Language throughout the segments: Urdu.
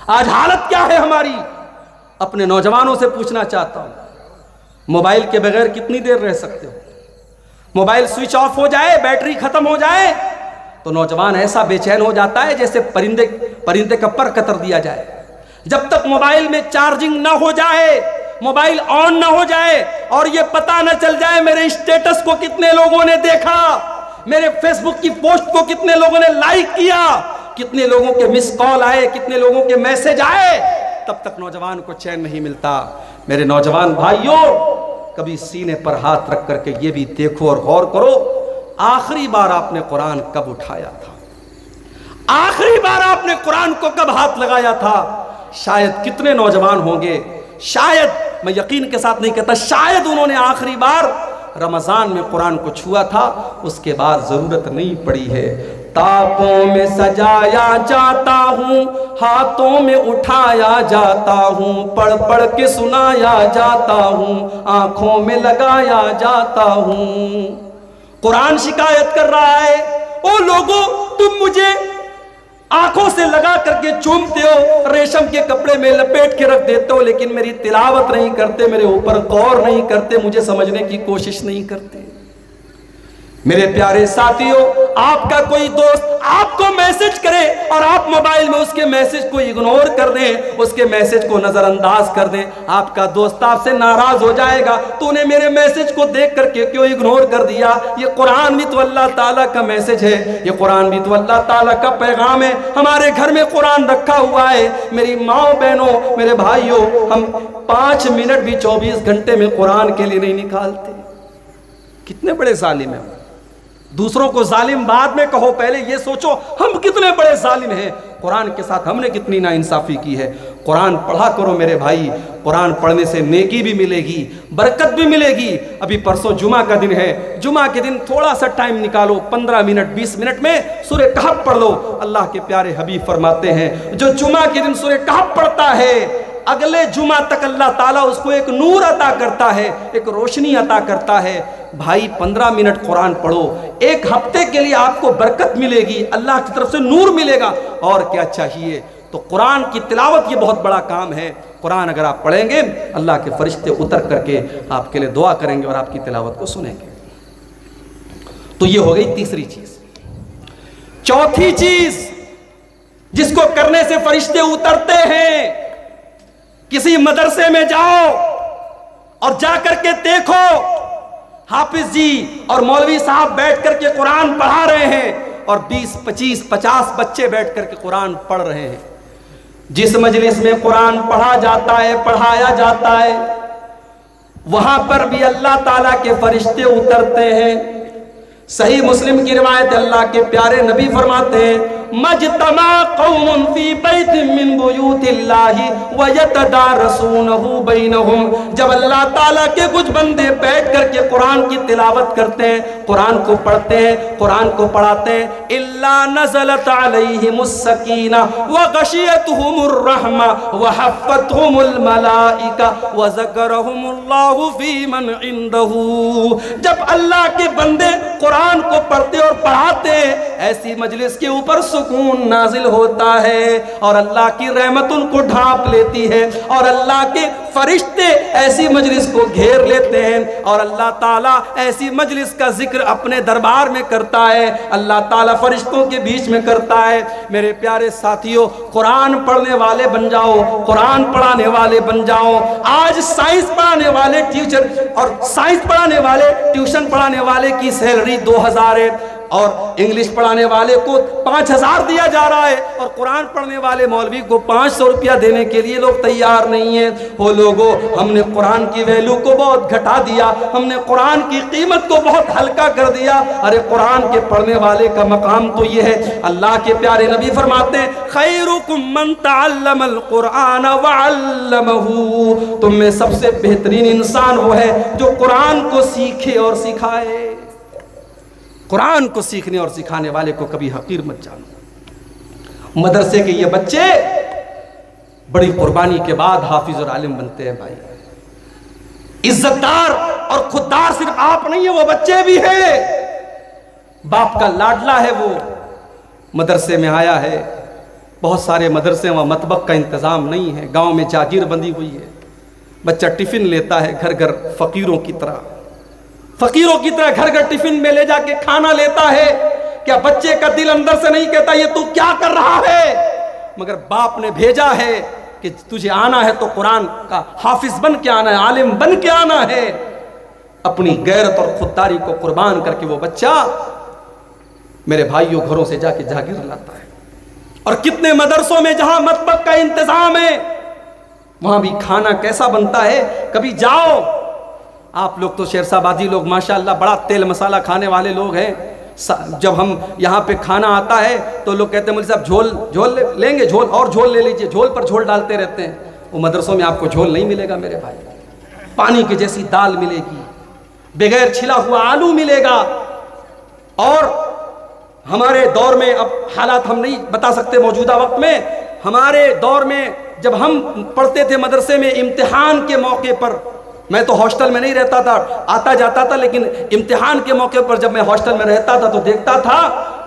آج حالت کیا ہے ہماری؟ اپنے نوجوانوں سے پوچھنا چاہتا ہوں، موبائل کے بغیر کتنی دیر رہ سکتے ہو؟ موبائل سوئچ آف ہو جائے، بیٹری ختم ہو جائے تو نوجوان ایسا بے چین ہو جاتا ہے جیسے پرندے کا پر قطر دیا جائے۔ جب تک موبائل میں چارجنگ نہ ہو جائے، موبائل آن نہ ہو جائے اور یہ پتہ نہ چل جائے میرے اسٹیٹس کو کتنے لوگوں نے دیکھا، میرے فیس بک کی پوسٹ کو کتنے لوگوں نے لائک کیا، کتنے لوگوں کے مس کال آئے، کتنے لوگوں کے میسج آئے، تب تک نوجوان کو چین نہیں ملتا۔ میرے نوجوان بھائیوں، کبھی سینے پر ہاتھ رکھ کر کے یہ بھی دیکھو اور غور کرو، آخری بار آپ نے قرآن کب اٹھایا تھا؟ آخری بار آپ نے قرآن کو کب ہاتھ لگایا تھا؟ شاید کتنے نوجوان ہوں گے، شاید، میں یقین کے ساتھ نہیں کہتا، شاید انہوں نے آخری بار رمضان میں قرآن کو چھوا تھا، اس کے بعد ضرورت نہیں پڑی ہے۔ تاپوں میں سجایا جاتا ہوں، ہاتھوں میں اٹھایا جاتا ہوں، پڑھ پڑھ کے سنایا جاتا ہوں، آنکھوں میں لگایا جاتا ہوں۔ قرآن شکایت کر رہا ہے، او لوگوں، تم مجھے آنکھوں سے لگا کر کے چومتے ہو، ریشم کے کپڑے میں لپیٹ کے رکھ دیتے ہو، لیکن میری تلاوت نہیں کرتے، میرے اوپر غور نہیں کرتے، مجھے سمجھنے کی کوشش نہیں کرتے۔ میرے پیارے ساتھیوں، آپ کا کوئی دوست آپ کو میسج کرے اور آپ موبائل میں اس کے میسج کو اگنور کر دیں، اس کے میسج کو نظر انداز کر دیں، آپ کا دوست آپ سے ناراض ہو جائے گا، تو نے میرے میسج کو دیکھ کر کے کیوں اگنور کر دیا؟ یہ قرآن بھی تو اللہ تعالیٰ کا میسج ہے، یہ قرآن بھی تو اللہ تعالیٰ کا پیغام ہے۔ ہمارے گھر میں قرآن رکھا ہوا ہے، میری ماں بہنوں، میرے بھائیوں، ہم 5 منٹ بھی 24 گھنٹے میں قرآن کے لیے نہیں نکالتے۔ کتنے بڑے ظالم ہیں! دوسروں کو ظالم بعد میں کہو، پہلے یہ سوچو ہم کتنے بڑے ظالم ہیں، قرآن کے ساتھ ہم نے کتنی ناانصافی کی ہے۔ قرآن پڑھا کرو میرے بھائی، قرآن پڑھنے سے نیکی بھی ملے گی، برکت بھی ملے گی۔ ابھی پرسوں جمعہ کا دن ہے، جمعہ کے دن تھوڑا سا ٹائم نکالو، 15 منٹ 20 منٹ میں سورہ کہف پڑھ لو۔ اللہ کے پیارے حبیب فرماتے ہیں، جو جمعہ کے دن سورہ کہف پڑھتا ہے، اگلے جمعہ تک اللہ تعالیٰ اس کو ایک نور عطا کرتا ہے، ایک روشنی عطا کرتا ہے۔ بھائی 15 منٹ قرآن پڑھو، ایک ہفتے کے لیے آپ کو برکت ملے گی، اللہ کی طرف سے نور ملے گا، اور کیا چاہیے؟ تو قرآن کی تلاوت یہ بہت بڑا کام ہے۔ قرآن اگر آپ پڑھیں گے، اللہ کے فرشتے اتر کر کے آپ کے لیے دعا کریں گے اور آپ کی تلاوت کو سنیں گے۔ تو یہ ہو گئی تیسری چیز۔ چوتھی چیز جس کو کرنے سے فرشتے اترتے ہیں، کسی مدرسے میں جاؤ اور جا کر کے دیکھو، حافظ جی اور مولوی صاحب بیٹھ کر کے قرآن پڑھا رہے ہیں اور 20 25 50 بچے بیٹھ کر کے قرآن پڑھ رہے ہیں۔ جس مجلس میں قرآن پڑھا جاتا ہے، پڑھایا جاتا ہے، وہاں پر بھی اللہ تعالیٰ کے فرشتے اترتے ہیں۔ صحیح مسلم کی روایت، اللہ کے پیارے نبی فرماتے ہیں، مجتمع قوم فی بیت من بیوت اللہ ویتدارسونہ بینہم، جب اللہ تعالیٰ کے کچھ بندے بیٹھ کر کے قرآن کی تلاوت کرتے ہیں، قرآن کو پڑھتے ہیں، قرآن کو پڑھاتے ہیں، الا نزلت علیہم السکینہ وغشیتہم الرحمہ وحفتہم الملائکہ وذکرہم اللہ فی من عندہ۔ جب اللہ کے بندے قرآن کو پڑھتے اور پڑھاتے ہیں، ایسی مجلس کے اوپر سکون نازل ہوتا ہے اور اللہ کی رحمت ان کو ڈھانپ لیتی ہے، اور اللہ کے فرشتے ایسی مجلس کو گھیر لیتے ہیں، اور اللہ تعالیٰ ایسی مجلس کا ذکر اپنے دربار میں کرتا ہے، اللہ تعالیٰ فرشتوں کے بیچ میں کرتا ہے۔ میرے پیارے ساتھیوں، قرآن پڑھنے والے بن جاؤ، قرآن پڑھانے والے بن جاؤ۔ آج سائنس پڑھانے والے ٹیچر اور سائنس پڑھانے والے ٹیوشن پڑھانے والے کی سیلری 2000 ہے، اور انگلش پڑھانے والے کو 5000 دیا جا رہا ہے، اور قرآن پڑھنے والے مولوی کو 500 روپیہ دینے کے لیے لوگ تیار نہیں ہیں۔ وہ لوگوں، ہم نے قرآن کی ویلیو کو بہت گھٹا دیا، ہم نے قرآن کی قیمت کو بہت ہلکا کر دیا۔ ارے قرآن کے پڑھنے والے کا مقام تو یہ ہے، اللہ کے پیارے نبی فرماتے ہیں، خیرکم من تعلم القرآن وعلمہ، تم میں سب سے بہترین انسان وہ ہے جو قرآن کو سیکھے اور سکھائے۔ قرآن کو سیکھنے اور سکھانے والے کو کبھی حقیر مت جانو۔ مدرسے کے یہ بچے بڑی قربانی کے بعد حافظ اور عالم بنتے ہیں۔ بھائی عزت دار اور خوددار صرف آپ نہیں ہیں، وہ بچے بھی ہیں۔ باپ کا لاڈلا ہے، وہ مدرسے میں آیا ہے، بہت سارے مدرسے وہاں مطبخ کا انتظام نہیں ہے، گاؤں میں جاگیر بندی ہوئی ہے، بچہ ٹفن لیتا ہے گھر گھر فقیروں کی طرح گھر گھر ٹفن میں لے جا کے کھانا لیتا ہے۔ کیا بچے کا دل اندر سے نہیں کہتا یہ تو کیا کر رہا ہے؟ مگر باپ نے بھیجا ہے کہ تجھے آنا ہے تو قرآن کا حافظ بن کے آنا ہے، عالم بن کے آنا ہے۔ اپنی غیرت اور خودداری کو قربان کر کے وہ بچہ میرے بھائیوں گھروں سے جا کے جاگیر لاتا ہے۔ اور کتنے مدرسوں میں جہاں مطبخ کا انتظام ہے وہاں بھی کھانا کیسا بنتا ہے؟ کبھی جاؤ، آپ لوگ تو شیرسا بازی لوگ ماشاءاللہ بڑا تیل مسالہ کھانے والے لوگ ہیں، جب ہم یہاں پہ کھانا آتا ہے تو لوگ کہتے ہیں مولوی صاحب جھول لیں گے، جھول لے لیجئے، جھول پر جھول ڈالتے رہتے ہیں۔ وہ مدرسوں میں آپ کو جھول نہیں ملے گا میرے بھائی، پانی کی جیسی دال ملے گی، بغیر چھلا ہوا آلو ملے گا۔ اور ہمارے دور میں، اب حالات ہم نہیں بتا سکتے موجودہ وقت میں، ہمارے دور میں جب ہم پڑھتے تھے مدرسے میں، امتحان کے موقع پر، میں تو ہاسٹل میں نہیں رہتا تھا، آتا جاتا تھا، لیکن امتحان کے موقع پر جب میں ہاسٹل میں رہتا تھا تو دیکھتا تھا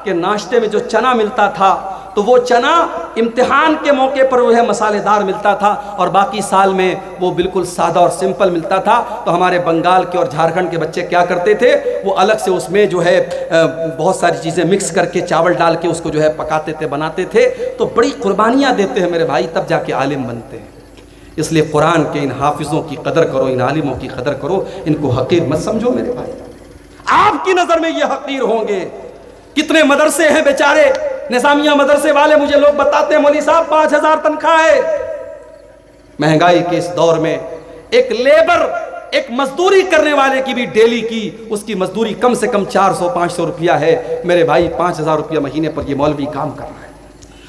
کہ ناشتے میں جو چنا ملتا تھا تو وہ چنا امتحان کے موقع پر وہ ہے مسالے دار ملتا تھا، اور باقی سال میں وہ بالکل سادہ اور سمپل ملتا تھا۔ تو ہمارے بنگال کے اور جھارکھنڈ کے بچے کیا کرتے تھے، وہ الگ سے اس میں جو ہے بہت ساری چیزیں مکس کر کے چاول ڈال کے اس کو جو ہے پکاتے تھے، بناتے تھے، تو بڑی قربانیاں دیتے ہیں میرے بھائی، تب جا کے عالم بنتے ہیں۔ اس لیے قرآن کے ان حافظوں کی قدر کرو، ان عالموں کی قدر کرو، ان کو حقیر مت سمجھو میرے بھائی، آپ کی نظر میں یہ حقیر ہوں گے۔ کتنے مدرسے ہیں بیچارے، نظامیہ مدرسے والے مجھے لوگ بتاتے ہیں مولوی صاحب 5000 تنخواہ ہے۔ مہنگائی کے اس دور میں ایک لیبر، ایک مزدوری کرنے والے کی بھی ڈیلی کی اس کی مزدوری کم سے کم 400-500 روپیہ ہے میرے بھائی، 5000 روپیہ مہینے پر یہ مولوی کام کر رہا ہے۔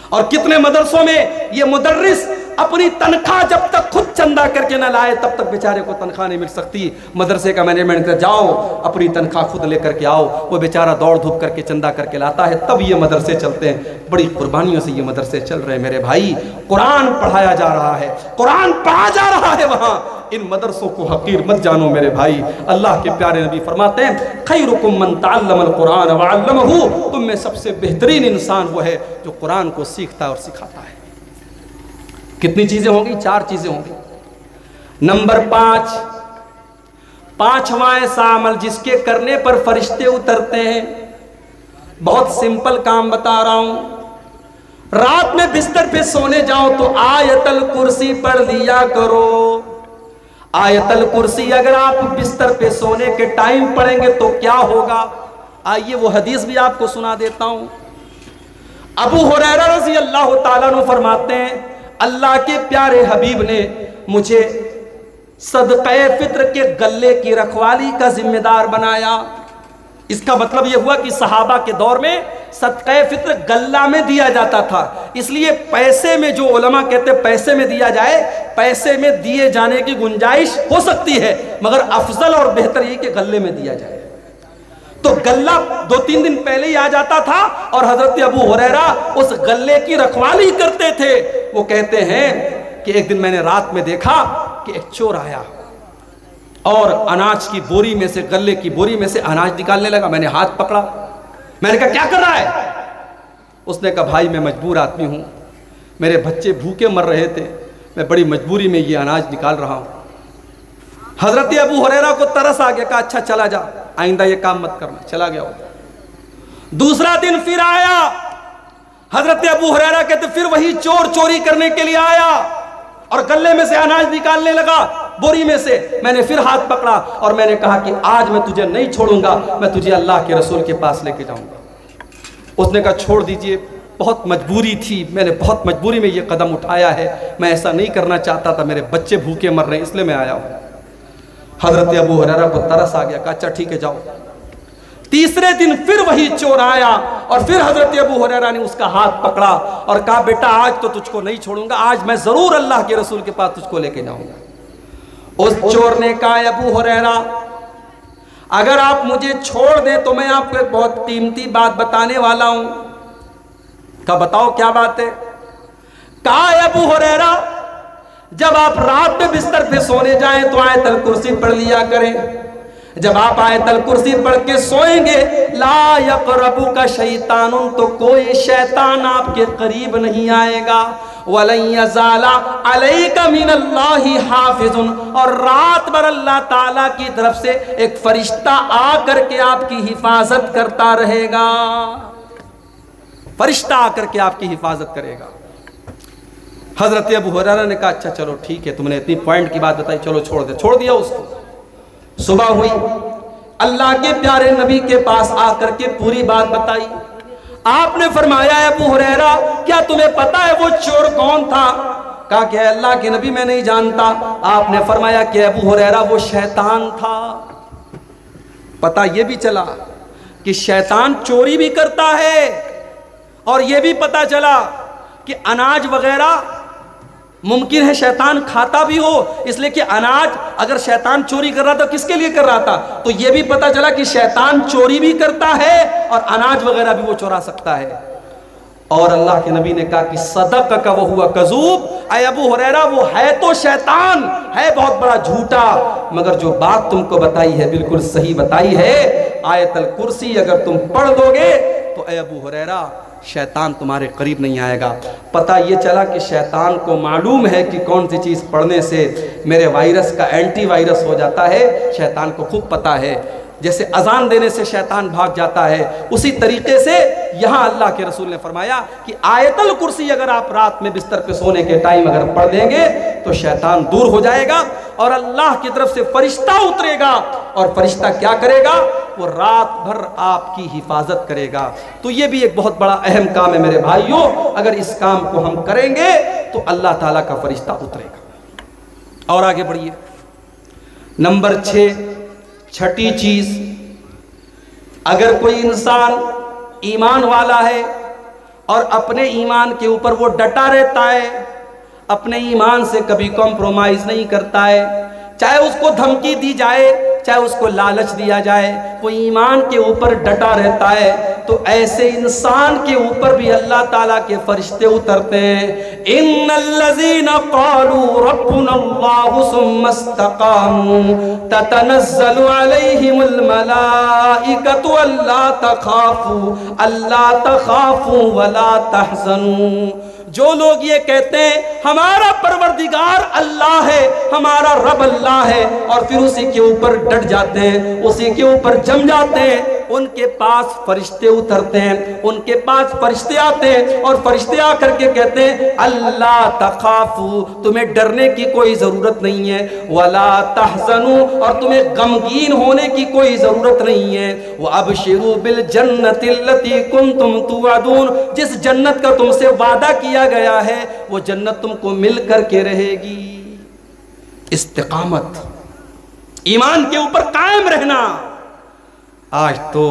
اور کتنے مدرسوں میں یہ مدرس اپنی تنخواہ جب تک خود چندہ کر کے نہ لائے تب تک بیچارے کو تنخواہ نہیں مل سکتی۔ مدرسے کا مینجمنٹ کہتا جاؤ اپنی تنخواہ خود لے کر کے آؤ، وہ بیچارہ دوڑ دھوپ کر کے چندہ کر کے لاتا ہے، تب یہ مدرسے چلتے ہیں۔ بڑی قربانیوں سے یہ مدرسے چل رہے ہیں میرے بھائی، قرآن پڑھایا جا رہا ہے، قرآن پڑھا جا رہا ہے وہاں۔ ان مدرسوں کو حقیر مت جانو میرے بھائی۔ اللہ کے پیارے نبی فرماتے ہیں خیرکم من تعلم القرآن وعلمہ، تم میں سب سے بہترین انسان وہ ہے جو قرآن کو سیکھتا اور سکھاتا ہے۔ کتنی چیزیں ہوں گی؟ 4 چیزیں ہوں گی۔ نمبر 5، پانچواں ایسا عمل جس کے کرنے پر فرشتے اترتے ہیں۔ بہت سمپل کام بتا رہا ہوں، رات میں بستر پہ سونے جاؤ تو آیت الکرسی پڑھ لیا کرو۔ آیت الکرسی اگر آپ بستر پہ سونے کے ٹائم پڑھیں گے تو کیا ہوگا؟ آئیے وہ حدیث بھی آپ کو سنا دیتا ہوں۔ ابو ہریرہ رضی اللہ تعالیٰ عنہ فرماتے ہیں اللہ کے پیارے حبیب نے مجھے صدقہ فطر کے غلے کی رکھوالی کا ذمہ دار بنایا۔ اس کا مطلب یہ ہوا کہ صحابہ کے دور میں صدقہ فطر غلہ میں دیا جاتا تھا، اس لیے پیسے میں، جو علماء کہتے ہیں پیسے میں دیا جائے، پیسے میں دیے جانے کی گنجائش ہو سکتی ہے، مگر افضل اور بہتر یہ کہ غلے میں دیا جائے۔ تو غلہ 2-3 دن پہلے ہی آ جاتا تھا اور حضرت ابو ہریرہ اس غلے کی رکھوالی کرتے تھے۔ وہ کہتے ہیں کہ ایک دن میں نے رات میں دیکھا کہ ایک چور آیا اور اناج کی بوری میں سے، غلے کی بوری میں سے اناج نکالنے لگا۔ میں نے ہاتھ پکڑا، میں نے کہا کیا کر رہا ہے؟ اس نے کہا بھائی میں مجبور آدمی ہوں، میرے بچے بھوکے مر رہے تھے، میں بڑی مجبوری میں یہ اناج نکال رہا ہوں۔ حضرت ابو ہریرہ کو ترس آ گیا، کہا اچھا چلا جا، آئندہ یہ کام مت کرنا۔ چلا گیا وہ۔ دوسرا دن پھر آیا، حضرت ابو ہریرہ کہتے پھر وہی چور چوری کرنے کے لیے آیا اور غلے میں سے اناج نکالنے لگا بوری میں سے۔ میں نے پھر ہاتھ پکڑا اور میں نے کہا کہ آج میں تجھے نہیں چھوڑوں گا، میں تجھے اللہ کے رسول کے پاس لے کے جاؤں گا۔ اس نے کہا چھوڑ دیجئے، بہت مجبوری تھی، میں نے بہت مجبوری میں یہ قدم اٹھایا ہے، میں ایسا نہیں کرنا چاہتا تھا، میرے بچے بھوکے مر رہے ہیں اس لیے میں آیا ہوں۔ حضرت ابو ہریرہ کو ترس آ گیا، کہا اچھا ٹھیک ہے جاؤ۔ تیسرے دن پھر وہی چور آیا اور پھر حضرت ابو ہریرہ نے اس کا ہاتھ پکڑا اور کہا بیٹا آج تو تجھ کو نہیں چھوڑوں گا، آج میں ضرور اللہ کے رسول کے پاس تجھ کو لے کے جاؤں گا۔ اس چور نے کہا ابو ہریرہ اگر آپ مجھے چھوڑ دیں تو میں آپ کو ایک بہت قیمتی بات بتانے والا ہوں۔ کہا بتاؤ کیا بات ہے؟ کہا ابو ہریرہ جب آپ رات میں بستر پہ سونے جائیں تو آیت الکرسی پڑھ لیا کریں، جب آپ آیت الکرسی پڑھ کے سوئیں گے لا یقربک شیطان، تو کوئی شیطان آپ کے قریب نہیں آئے گا۔ وَلَن يَزَالَ عَلَيْكَ مِنَ اللَّهِ حَافِظٌ، اور رات بھر اللہ تعالیٰ کی طرف سے ایک فرشتہ آ کر کے آپ کی حفاظت کرتا رہے گا، فرشتہ آ کر کے آپ کی حفاظت کرے گا۔ حضرت ابو ہریرہ نے کہا اچھا چلو ٹھیک ہے، تم نے اتنی پوائنٹ کی بات بتائی، چلو چھوڑ دیا اس کو۔ صبح ہوئی، اللہ کے پیارے نبی کے پاس آ کر کے پوری بات بتائی۔ آپ نے فرمایا ابو ہریرہ کیا تمہیں پتا ہے وہ چور کون تھا؟ کہا کہ اللہ کے نبی میں نہیں جانتا۔ آپ نے فرمایا کہ ابو ہریرہ وہ شیطان تھا۔ پتہ یہ بھی چلا کہ شیطان چوری بھی کرتا ہے، اور یہ بھی پتہ چلا کہ اناج وغیرہ ممکن ہے شیطان کھاتا بھی ہو، اس لیے کہ اناج اگر شیطان چوری کر رہا تھا کس کے لیے کر رہا تھا؟ تو یہ بھی پتہ چلا کہ شیطان چوری بھی کرتا ہے اور اناج وغیرہ بھی وہ چورا سکتا ہے۔ اور اللہ کے نبی نے کہا کہ صدقک وہو کذوب، اے ابو ہریرہ وہ ہے تو شیطان، ہے بہت بڑا جھوٹا، مگر جو بات تم کو بتائی ہے بالکل صحیح بتائی ہے۔ آیت الکرسی اگر تم پڑھ دو گے تو اے ابو ہریرہ شیطان تمہارے قریب نہیں آئے گا۔ پتہ یہ چلا کہ شیطان کو معلوم ہے کہ کون سی چیز پڑھنے سے میرے وائرس کا اینٹی وائرس ہو جاتا ہے، شیطان کو خوب پتہ ہے۔ جیسے اذان دینے سے شیطان بھاگ جاتا ہے، اسی طریقے سے یہاں اللہ کے رسول نے فرمایا کہ آیت الکرسی اگر آپ رات میں بستر پہ سونے کے ٹائم اگر پڑھ دیں گے تو شیطان دور ہو جائے گا، اور اللہ کی طرف سے فرشتہ اترے گا، اور فرشتہ کیا کرے گا؟ وہ رات بھر آپ کی حفاظت کرے گا۔ تو یہ بھی ایک بہت بڑا اہم کام ہے میرے بھائیوں، اگر اس کام کو ہم کریں گے تو اللہ تعالیٰ کا فرشتہ اترے گا۔ اور آگے بڑھیے، نمبر 6، چھٹی چیز، اگر کوئی انسان ایمان والا ہے اور اپنے ایمان کے اوپر وہ ڈٹا رہتا ہے، اپنے ایمان سے کبھی کمپرومائز نہیں کرتا ہے، چاہے اس کو دھمکی دی جائے، چاہے اس کو لالچ دیا جائے، وہ ایمان کے اوپر ڈٹا رہتا ہے، تو ایسے انسان کے اوپر بھی اللہ تعالیٰ کے فرشتے اترتے ہیں۔ ان الذین قالوا ربنا اللہ ثم استقاموا تتنزل علیہم الملائکۃ الا تخافوا ولا تحزنوا۔ جو لوگ یہ کہتے ہیں ہمارا پروردگار اللہ ہے، ہمارا رب اللہ ہے، اور پھر اسی کے اوپر ڈٹ جاتے ہیں، اسی کے اوپر جم جاتے ہیں، ان کے پاس فرشتے اترتے ہیں، ان کے پاس فرشتے آتے ہیں، اور فرشتے آ کر کے کہتے ہیں اللہ تخافوا، تمہیں ڈرنے کی کوئی ضرورت نہیں ہے، ولا تحزنوا، اور تمہیں غمگین ہونے کی کوئی ضرورت نہیں ہے، وابشروا بالجنۃ التي کنتم توعدون، جس جنت کا تم سے وعدہ کیا گیا ہے وہ جنت تم کو مل کر کے رہے گی۔ استقامت، ایمان کے اوپر قائم رہنا۔ آج تو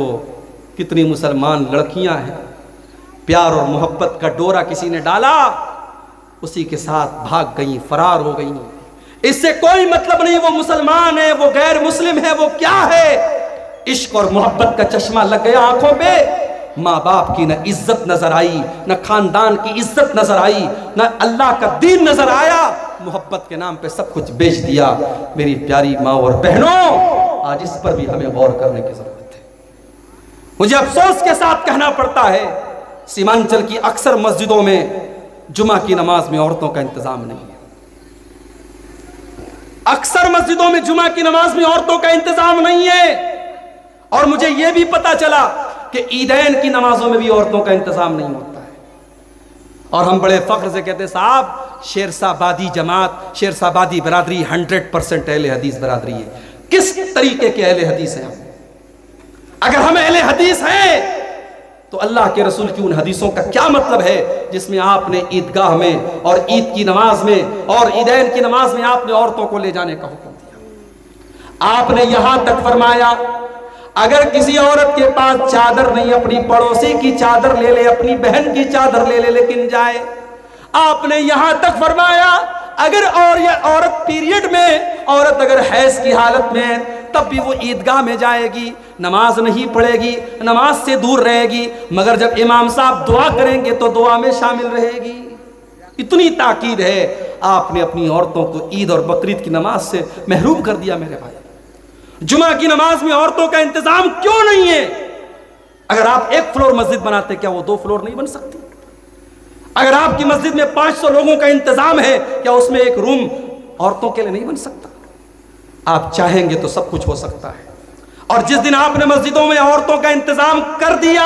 کتنی مسلمان لڑکیاں ہیں، پیار اور محبت کا ڈورا کسی نے ڈالا، اسی کے ساتھ بھاگ گئیں، فرار ہو گئیں، اس سے کوئی مطلب نہیں وہ مسلمان ہے، وہ غیر مسلم ہے، وہ کیا ہے۔ عشق اور محبت کا چشمہ لگ گیا آنکھوں پہ، ماں باپ کی نہ عزت نظر آئی، نہ خاندان کی عزت نظر آئی، نہ اللہ کا دین نظر آیا، محبت کے نام پہ سب کچھ بیچ دیا۔ میری پیاری ماں اور بہنوں، آج اس پر بھی ہمیں غور کرنے کی ضرورت ہے۔ مجھے افسوس کے ساتھ کہنا پڑتا ہے سیمانچل کی اکثر مسجدوں میں جمعہ کی نماز میں عورتوں کا انتظام نہیں ہے، اکثر مسجدوں میں جمعہ کی نماز میں عورتوں کا انتظام نہیں ہے، اور مجھے یہ بھی پتا چلا کہ عیدین کی نمازوں میں بھی عورتوں کا انتظام نہیں ہوتا ہے، اور ہم بڑے فخر سے کہتے ہیں صاحب شیرسا بادی جماعت، شیرسا بادی برادری 100% اہل حدیث برادری ہے۔ کس طریقے کے اہل حدیث ہیں ہم؟ اگر ہم اہل حدیث ہیں تو اللہ کے رسول کی ان حدیثوں کا کیا مطلب ہے جس میں آپ نے عیدگاہ میں اور عید کی نماز میں اور عیدین کی نماز میں آپ نے عورتوں کو لے جانے کا حکم دیا؟ آپ نے یہاں تک فرمایا اگر کسی عورت کے پاس چادر نہیں، اپنی پڑوسی کی چادر لے لے، اپنی بہن کی چادر لے لے لیکن جائے۔ آپ نے یہاں تک فرمایا اگر عورت پیریڈ میں، عورت اگر حیض کی حالت میں تب بھی وہ عیدگاہ میں جائے گی، نماز نہیں پڑھے گی، نماز سے دور رہے گی، مگر جب امام صاحب دعا کریں گے تو دعا میں شامل رہے گی۔ اتنی تاکید ہے، آپ نے اپنی عورتوں کو عید اور بقرعید کی نماز سے محروم کر دیا۔ میرے بھائی، جمعہ کی نماز میں عورتوں کا انتظام کیوں نہیں ہے؟ اگر آپ 1 فلور مسجد بناتے کیا وہ 2 فلور نہیں بن سکتی؟ اگر آپ کی مسجد میں 500 لوگوں کا انتظام ہے کیا اس میں 1 روم عورتوں کے لیے نہیں بن سکتا؟ آپ چاہیں گے تو سب کچھ ہو سکتا ہے۔ اور جس دن آپ نے مسجدوں میں عورتوں کا انتظام کر دیا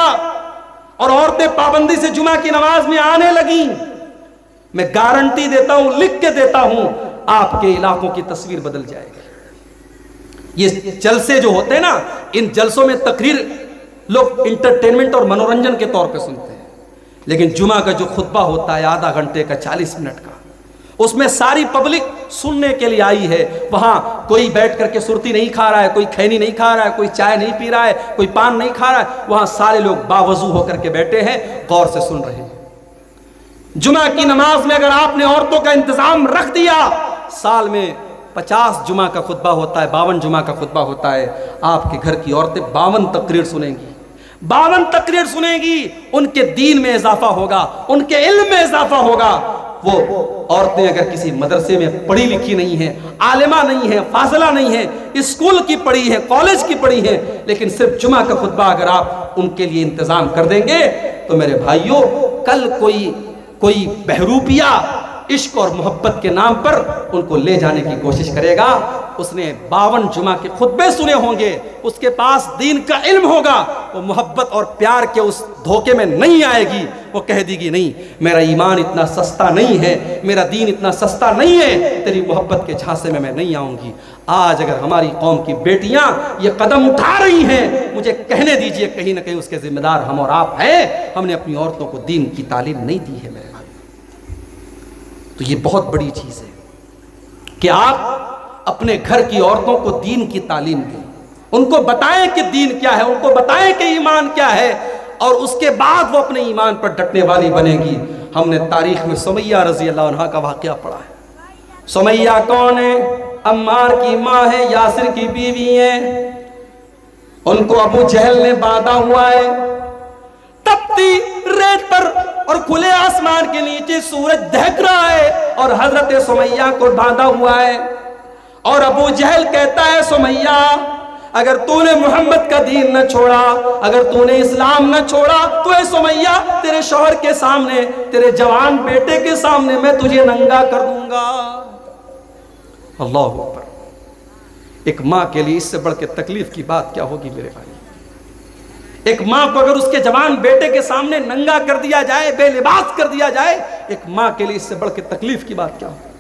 اور عورتیں پابندی سے جمعہ کی نماز میں آنے لگیں، میں گارنٹی دیتا ہوں، لکھ کے دیتا ہوں، آپ کے علاقوں کی تصویر بدل جائے گی۔ یہ جلسے جو ہوتے ہیں نا، ان جلسوں میں تقریر لوگ انٹرٹینمنٹ اور منورنجن کے طور پہ سنتے ہیں، لیکن جمعہ کا جو خطبہ ہوتا ہے آدھا گھنٹے کا، 40 منٹ کا، اس میں ساری پبلک سننے کے لیے آئی ہے۔ وہاں کوئی بیٹھ کر کے سرتی نہیں کھا رہا ہے، کوئی کھینی نہیں کھا رہا ہے، کوئی چائے نہیں پی رہا ہے، کوئی پان نہیں کھا رہا ہے، وہاں سارے لوگ باوضو ہو کر کے بیٹھے ہیں، غور سے سن رہے ہیں۔ جمعہ کی نماز میں اگر آپ نے عورتوں کا انتظام رکھ دیا، سال میں 50 جمعہ کا خطبہ ہوتا ہے، 52 جمعہ کا خطبہ ہوتا ہے، آپ کے گھر کی عورتیں 52 تقریر سنیں گی، 52 تقریر سنیں گی، ان کے دین میں اضافہ ہوگا، ان کے علم میں اضافہ ہوگا۔ وہ عورتیں اگر کسی مدرسے میں پڑھی لکھی نہیں ہیں، عالمہ نہیں ہیں، فاضلہ نہیں ہیں، اسکول کی پڑھی ہیں، کالج کی پڑھی ہیں، لیکن صرف جمعہ کا خطبہ اگر آپ ان کے لیے انتظام کر دیں گے تو میرے بھائیوں، کل کوئی بہروپیہ عشق اور محبت کے نام پر ان کو لے جانے کی کوشش کرے گا، اس نے 52 جمعہ کے خطبے سنے ہوں گے، اس کے پاس دین کا علم ہوگا، وہ محبت اور پیار کے اس دھوکے میں نہیں آئے گی، وہ کہہ دی گی نہیں، میرا ایمان اتنا سستا نہیں ہے، میرا دین اتنا سستا نہیں ہے، تیری محبت کے جھانسے میں نہیں آؤں گی۔ آج اگر ہماری قوم کی بیٹیاں یہ قدم اٹھا رہی ہیں، مجھے کہنے دیجئے کہیں نہ کہیں اس کے ذمہ دار ہم اور آپ ہیں۔ ہم نے اپنی عورتوں کو دین کی تعلیم نہیں دی ہے میرے بھائی۔ تو یہ بہت بڑی چیز ہے کہ آپ اپنے گھر کی عورتوں کو دین کی تعلیم دیں، ان کو بتائیں کہ دین کیا ہے، ان کو بتائیں کہ ایمان کیا ہے، اور اس کے بعد وہ اپنے ایمان پر ڈٹنے والی بنے گی۔ ہم نے تاریخ میں سمیہ رضی اللہ عنہ کا واقعہ پڑھا ہے۔ سمیہ کون ہے؟ عمار کی ماں ہے، یاسر کی بیوی ہے، ان کو ابو جہل نے باندھا ہوا ہے، تپتی ریت پر اور کھلے آسمان کے نیچے سورج دہک رہا ہے اور حضرت سمیہ کو باندھا ہوا ہے، اور ابو جہل کہتا ہے سمیہ اگر تو نے محمد کا دین نہ چھوڑا، اگر تو نے اسلام نہ چھوڑا تو اے سمیہ تیرے شوہر کے سامنے، تیرے جوان بیٹے کے سامنے میں تجھے ننگا کر دوں گا۔ اللہ اکبر! ایک ماں کے لیے اس سے بڑھ کے تکلیف کی بات کیا ہوگی میرے بھائی؟ ایک ماں کو اگر اس کے جوان بیٹے کے سامنے ننگا کر دیا جائے، بے لباس کر دیا جائے، ایک ماں کے لیے اس سے بڑھ کے تکلیف کی بات کیا ہوگی؟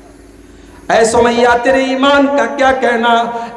اے سمیہ تیرے ایمان کا کیا کہنا،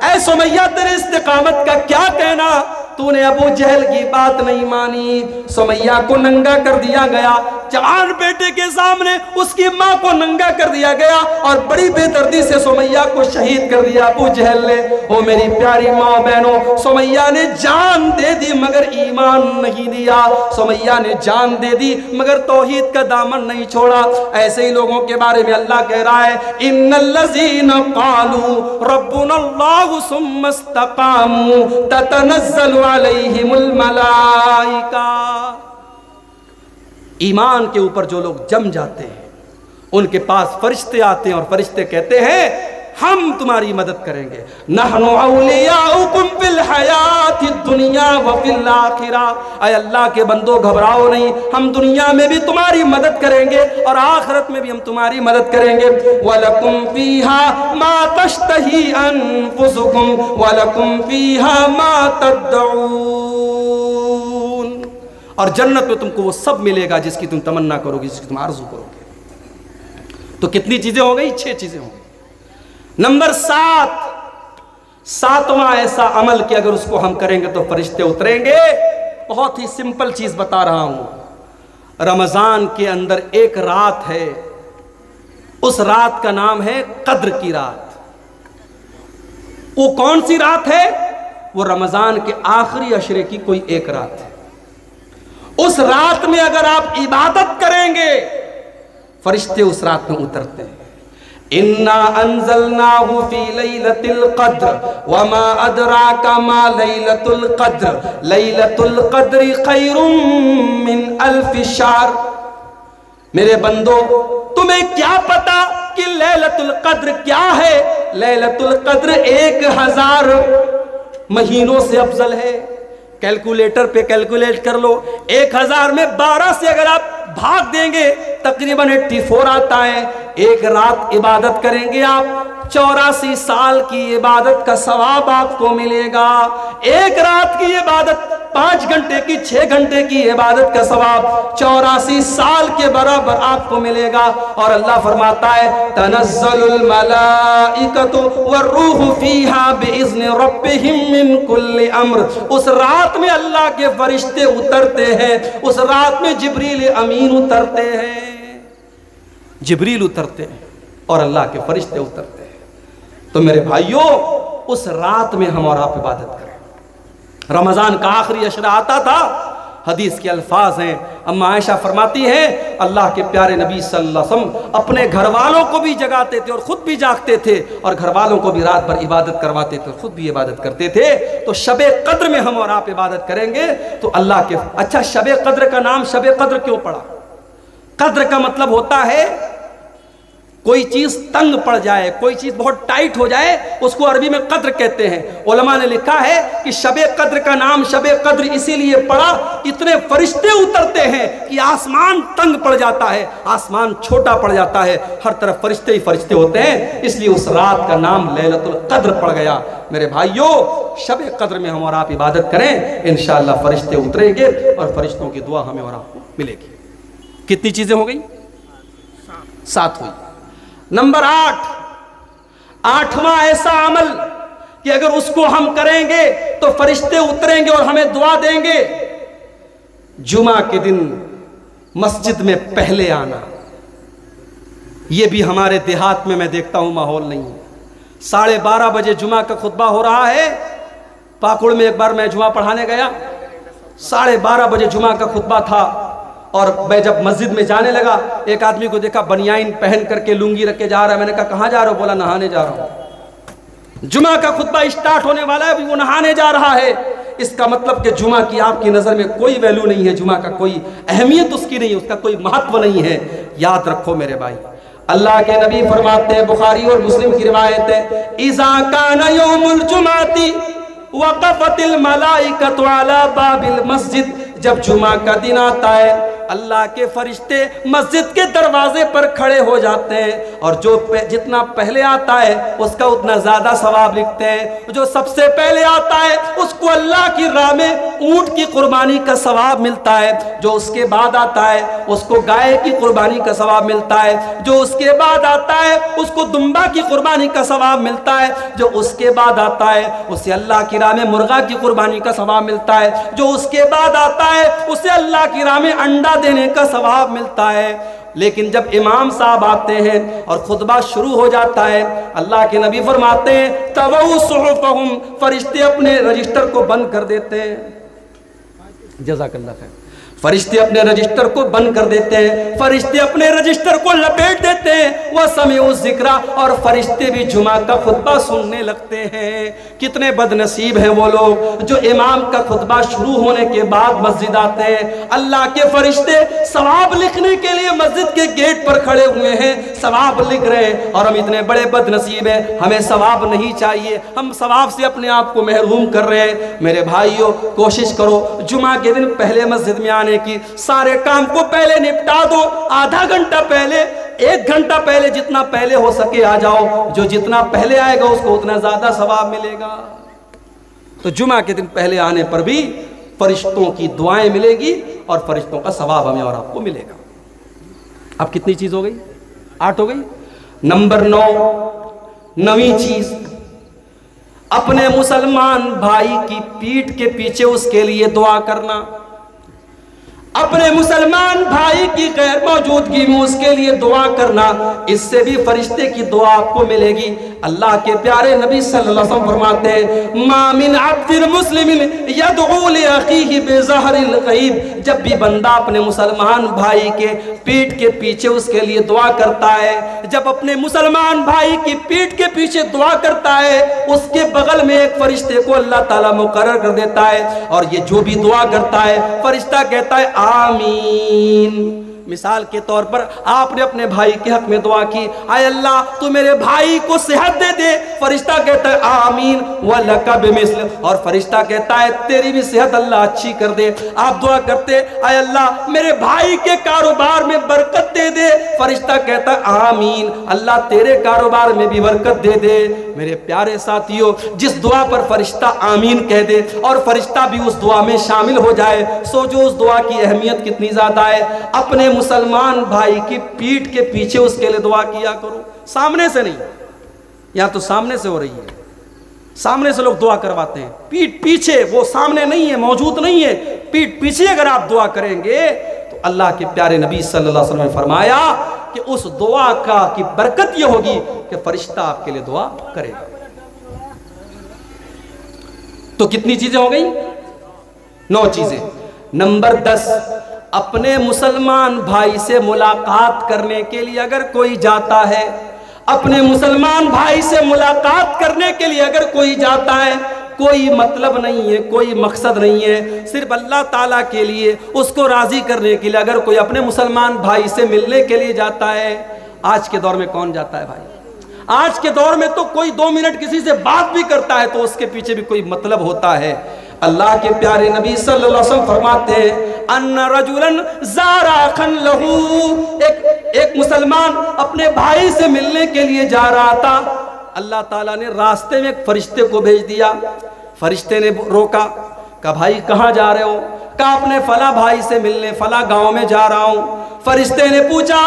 اے سمیہ تیرے استقامت کا کیا کہنا، تو نے ابو جہل کی بات نہیں مانی، سمیہ کو ننگا کر دیا گیا، جوان بیٹے کے سامنے اس کی ماں کو ننگا کر دیا گیا، اور بڑی بے دردی سے سمیہ کو شہید کر دیا ابو جہل نے۔ او میری پیاری ماں بہنوں، سمیہ نے جان دے دی مگر ایمان نہیں دیا، سمیہ نے جان دے دی مگر توحید کا دامن نہیں چھوڑا۔ ایسے ہی لوگوں کے بارے میں اللہ کہہ رہا ہے ان الذین قالوا ربنا اللہ ثم استقاموا تتنزل علیہم الملائکہ۔ ایمان کے اوپر جو لوگ جم جاتے ہیں ان کے پاس فرشتے آتے ہیں اور فرشتے کہتے ہیں ہم تمہاری مدد کریں گے، نحن اولیاؤکم فی الحیات الدنیا وفی الآخرہ۔ اے اللہ کے بندو گھبراؤ نہیں، ہم دنیا میں بھی تمہاری مدد کریں گے اور آخرت میں بھی ہم تمہاری مدد کریں گے۔ وَلَكُمْ فِيهَا مَا تَشْتَهِي أَنفُسُكُمْ وَلَكُمْ فِيهَا مَا تَدَّعُونَ۔ اور جنت میں تم کو وہ سب ملے گا جس کی تم تمنا کرو گی، جس کی تم آرزو کرو گے۔ تو کتنی چیزیں ہو گئی؟ 6 چیزیں ہوں گی۔ نمبر 7، 7واں ایسا عمل کہ اگر اس کو ہم کریں گے تو فرشتے اتریں گے۔ بہت ہی سمپل چیز بتا رہا ہوں، رمضان کے اندر ایک رات ہے، اس رات کا نام ہے قدر کی رات۔ وہ کون سی رات ہے؟ وہ رمضان کے آخری عشرے کی کوئی ایک رات ہے۔ اس رات میں اگر آپ عبادت کریں گے فرشتے اس رات میں اترتے ہیں۔ اِنَّا أَنزَلْنَاهُ فِي لَيْلَةِ الْقَدْرِ وَمَا أَدْرَاكَ مَا لَيْلَةُ الْقَدْرِ لَيْلَةُ الْقَدْرِ خَيْرٌ مِّنْ أَلْفِ شَهْرٍ۔ میرے بندو تمہیں کیا پتا کہ لیلۃ القدر کیا ہے؟ لیلۃ القدر 1000 مہینوں سے افضل ہے۔ کیلکولیٹر پہ کیلکولیٹ کر لو، 1000 میں 12 سے اگر آپ بھاگ دیں گے تقریباً 84 آتا ہے۔ ایک رات عبادت کریں گے آپ، 84 سال کی عبادت کا ثواب آپ کو ملے گا۔ ایک رات کی عبادت، 5 گھنٹے کی 6 گھنٹے کی عبادت کا ثواب 84 سال کے برابر آپ کو ملے گا۔ اور اللہ فرماتا ہے تنزل الملائکۃ والروح فیہا باذن ربہم من کل امر۔ اس رات میں اللہ کے فرشتے اترتے ہیں، اس رات میں جبریل امین اترتے ہیں، جبریل اترتے ہیں اور اللہ کے فرشتے اترتے ہیں۔ تو میرے بھائیوں، اس رات میں ہم اور آپ عبادت کریں۔ رمضان کا آخری عشرہ آتا تھا، حدیث کے الفاظ ہیں، اما عائشہ فرماتی ہیں اللہ کے پیارے نبی صلی اللہ علیہ وسلم اپنے گھر والوں کو بھی جگاتے تھے اور خود بھی جاگتے تھے، اور گھر والوں کو بھی رات بھر عبادت کرواتے تھے اور خود بھی عبادت کرتے تھے۔ تو شب قدر میں ہم اور آپ عبادت کریں گے تو اللہ کے اچھا، شب قدر کا نام شب قدر کیوں پڑا؟ قدر کا مطلب ہوتا ہے کوئی چیز تنگ پڑ جائے، کوئی چیز بہت ٹائٹ ہو جائے، اس کو عربی میں قدر کہتے ہیں۔ علماء نے لکھا ہے کہ شب قدر کا نام شب قدر اسی لیے پڑا، اتنے فرشتے اترتے ہیں کہ آسمان تنگ پڑ جاتا ہے، آسمان چھوٹا پڑ جاتا ہے، ہر طرف فرشتے ہی فرشتے ہوتے ہیں، اس لیے اس رات کا نام لیلۃ القدر پڑ گیا۔ میرے بھائیوں، شب قدر میں ہم اور آپ عبادت کریں، انشاءاللہ فرشتے اتریں گے اور فرشتوں کی دعا ہمیں اور آپ کو ملے گی۔ کتنی چیزیں ہو گئی؟ 7 ہوئی۔ نمبر 8، 8واں ایسا عمل کہ اگر اس کو ہم کریں گے تو فرشتے اتریں گے اور ہمیں دعا دیں گے۔ جمعہ کے دن مسجد میں پہلے آنا، یہ بھی ہمارے دیہات میں دیکھتا ہوں ماحول نہیں ہے۔ 12:30 بجے جمعہ کا خطبہ ہو رہا ہے، پاکڑ میں ایک بار میں جمعہ پڑھانے گیا، 12:30 بجے جمعہ کا خطبہ تھا، اور میں جب مسجد میں جانے لگا ایک آدمی کو دیکھا بنیان پہن کر کے لنگی رکھ کے جا رہا ہے۔ میں نے کہا کہاں جا رہا ہو؟ بولا نہانے جا رہا ہوں۔ جمعہ کا خطبہ اسٹارٹ ہونے والا ہے، ابھی وہ نہانے جا رہا ہے۔ اس کا مطلب کہ جمعہ کی آپ کی نظر میں کوئی ویلیو نہیں ہے، جمعہ کا کوئی اہمیت اس کی نہیں ہے، اس کا کوئی مہتو نہیں ہے۔ یاد رکھو میرے بھائی، اللہ کے نبی فرماتے ہیں، بخاری اور مسلم کی روایت ہے، اذا کان یوم الجمعۃ وقفت الملائکۃ علی باب المسجد، جب جمعہ کا دن آتا ہے اللہ کے فرشتے مسجد کے دروازے پر کھڑے ہو جاتے ہیں، اور جو جتنا پہلے آتا ہے اس کا اتنا زیادہ ثواب لکھتے ہیں۔ جو سب سے پہلے آتا ہے اس کو اللہ کی راہ میں اونٹ کی قربانی کا ثواب ملتا ہے، جو اس کے بعد آتا ہے اس کو گائے کی قربانی کا ثواب ملتا ہے، جو اس کے بعد آتا ہے اس کو دمبا کی قربانی کا ثواب ملتا ہے، جو اس کے بعد آتا ہے اسے اللہ کی راہ میں مرغا کی قربانی کا ثواب ملتا ہے، جو اس کے بعد آتا ہے اسے اللہ کی راہ میں انڈا دینے کا ثواب ملتا ہے۔ لیکن جب امام صاحب آتے ہیں اور خطبہ شروع ہو جاتا ہے، اللہ کے نبی فرماتے ہیں طووا صحفہم، فرشتے اپنے رجسٹر کو بند کر دیتے ہیں۔ جزاک اللہ خیر۔ فرشتے اپنے رجسٹر کو بند کر دیتے ہیں، فرشتے اپنے رجسٹر کو لپیٹ دیتے ہیں، وَسَمِعُوا الذِّکْرَ، اور فرشتے بھی جمعہ کا خطبہ سننے لگتے ہیں۔ کتنے بد نصیب ہیں وہ لوگ جو امام کا خطبہ شروع ہونے کے بعد مسجد آتے ہیں۔ اللہ کے فرشتے ثواب لکھنے کے لیے مسجد کے گیٹ پر کھڑے ہوئے ہیں، ثواب لکھ رہے ہیں، اور ہم اتنے بڑے بد نصیب ہیں، ہمیں ثواب نہیں چاہیے، ہم ثواب سے اپنے آپ کو محروم کر رہے ہیں۔ میرے بھائیوں، کوشش کرو جمعہ کے دن پہلے مسجد میں آنے کی، سارے کام کو پہلے نپٹا دو، آدھا گھنٹہ پہلے، 1 گھنٹہ پہلے، جتنا پہلے ہو سکے آ جاؤ، جو جتنا پہلے آئے گا اس کو اتنا زیادہ ثواب ملے گا۔ تو جمعہ کے دن پہلے آنے پر بھی فرشتوں کی دعائیں ملے گی اور فرشتوں کا ثواب ہمیں اور آپ کو ملے گا۔ اب کتنی چیز ہو گئی؟ 8 ہو گئی۔ نمبر 9، 9ویں چیز، اپنے مسلمان بھائی کی پیٹھ کے پیچھے اس کے لیے دعا کرنا۔ اپنے مسلمان بھائی کی غیر موجودگی میں اس کے لیے دعا کرنا، اس سے بھی فرشتے کی دعا آپ کو ملے گی۔ اللہ کے پیارے نبی صلی اللہ علیہ وسلم فرماتے ہیں ما من عبد مسلم یدعو لأخیہ بظہر الغیب، جب بھی بندہ اپنے مسلمان بھائی کے پیٹھ کے پیچھے اس کے لیے دعا کرتا ہے، جب اپنے مسلمان بھائی کی پیٹھ کے پیچھے دعا کرتا ہے، اس کے بغل میں ایک فرشتے کو اللہ تعالیٰ مقرر کر دیتا ہے، اور یہ جو بھی دعا کرتا ہے فرشتہ کہتا ہے آمین۔ مثال کے طور پر آپ نے اپنے بھائی کے حق میں دعا کی، اے اللہ تو میرے بھائی کو صحت دے دے، فرشتہ کہتا ہے آمین وَلَكَ بِمِثْلِ، اور فرشتہ کہتا ہے تیری بھی صحت اللہ اچھی کر دے۔ آپ دعا کرتے اے اللہ میرے بھائی کے کاروبار میں برکت دے دے، فرشتہ کہتا ہے آمین اللہ تیرے کاروبار میں بھی برکت دے دے۔ میرے پیارے ساتھیوں، جس دعا پر فرشتہ آمین کہہ دے اور فرشتہ بھی اس دعا میں شامل ہو جائے، سوچو اس دعا کی اہمیت کتنی زیادہ ہے۔ اپنے مسلمان بھائی کی پیٹھ کے پیچھے اس کے لیے دعا کیا کرو، سامنے سے نہیں۔ یہاں تو سامنے سے ہو رہی ہے، سامنے سے لوگ دعا کرواتے ہیں، پیٹھ پیچھے، وہ سامنے نہیں ہے، موجود نہیں ہے، پیٹھ پیچھے اگر آپ دعا کریں گے تو اللہ کے پیارے نبی صلی اللہ علیہ وسلم نے فرمایا کہ اس دعا کی برکت یہ ہوگی کہ فرشتہ آپ کے لیے دعا کرے گا۔ تو کتنی چیزیں ہو گئیں؟ 9 چیزیں۔ نمبر 10، اپنے مسلمان بھائی سے ملاقات کرنے کے لیے اگر کوئی جاتا ہے، اپنے مسلمان بھائی سے ملاقات کرنے کے لیے اگر کوئی جاتا ہے، کوئی مطلب نہیں ہے، کوئی مقصد نہیں ہے، صرف اللہ تعالیٰ کے لیے اس کو راضی کرنے کے لیے اگر کوئی اپنے مسلمان بھائی سے ملنے کے لیے جاتا ہے۔ آج کے دور میں کون جاتا ہے بھائی؟ آج کے دور میں تو کوئی 2 منٹ کسی سے بات بھی کرتا ہے تو اس کے پیچھے بھی کوئی مطلب ہوتا ہے۔ اللہ کے پیارے نبی صلی اللہ علیہ وسلم فرماتے ہیں ان رجلا زار اخا له، ایک مسلمان اپنے بھائی سے ملنے کے لیے جا رہا تھا، اللہ تعالیٰ نے راستے میں ایک فرشتے کو بھیج دیا۔ فرشتے نے روکا، کہا بھائی کہاں جا رہے ہو؟ کہا اپنے فلاں بھائی سے ملنے فلاں گاؤں میں جا رہا ہوں۔ فرشتے نے پوچھا